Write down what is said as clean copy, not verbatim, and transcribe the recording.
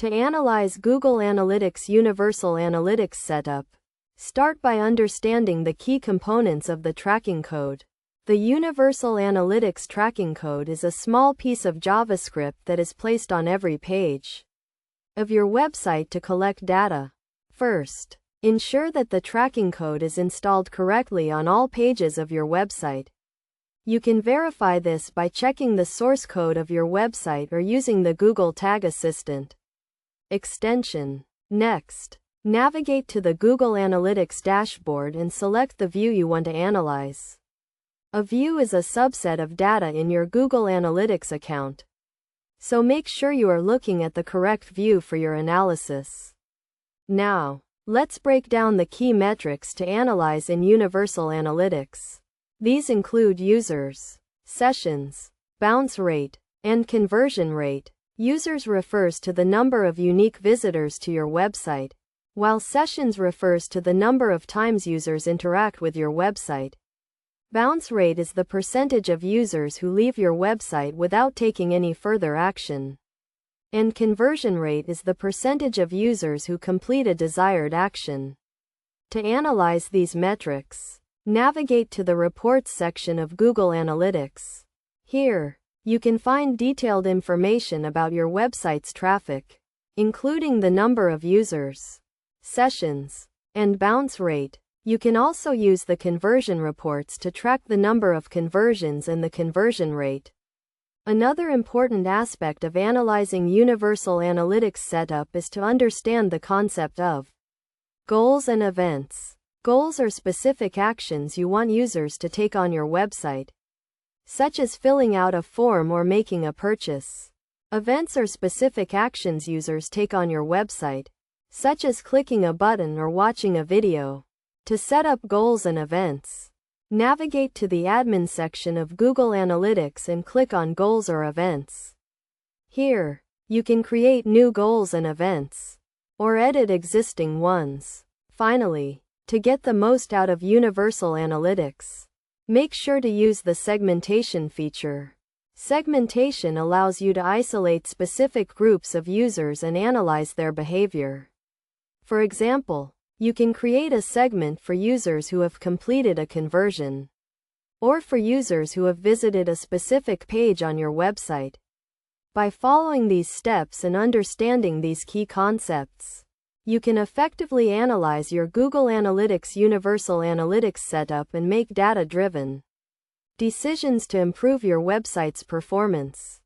To analyze Google Analytics Universal Analytics Setup, start by understanding the key components of the tracking code. The Universal Analytics tracking code is a small piece of JavaScript that is placed on every page of your website to collect data. First, ensure that the tracking code is installed correctly on all pages of your website. You can verify this by checking the source code of your website or using the Google Tag Assistant extension. Next, navigate to the Google Analytics dashboard and select the view you want to analyze. A view is a subset of data in your Google Analytics account, so make sure you are looking at the correct view for your analysis. Now, let's break down the key metrics to analyze in Universal Analytics. These include users, sessions, bounce rate, and conversion rate. Users refers to the number of unique visitors to your website, while sessions refers to the number of times users interact with your website. Bounce rate is the percentage of users who leave your website without taking any further action. And conversion rate is the percentage of users who complete a desired action. To analyze these metrics, navigate to the Reports section of Google Analytics. Here, you can find detailed information about your website's traffic, including the number of users, sessions, and bounce rate. You can also use the conversion reports to track the number of conversions and the conversion rate. Another important aspect of analyzing Universal Analytics Setup is to understand the concept of goals and events. Goals are specific actions you want users to take on your website, such as filling out a form or making a purchase. Events are specific actions users take on your website, such as clicking a button or watching a video. To set up goals and events, navigate to the Admin section of Google Analytics and click on Goals or Events. Here, you can create new goals and events, or edit existing ones. Finally, to get the most out of Universal Analytics, make sure to use the segmentation feature. Segmentation allows you to isolate specific groups of users and analyze their behavior. For example, you can create a segment for users who have completed a conversion, or for users who have visited a specific page on your website. By following these steps and understanding these key concepts, you can effectively analyze your Google Analytics Universal Analytics Setup and make data-driven decisions to improve your website's performance.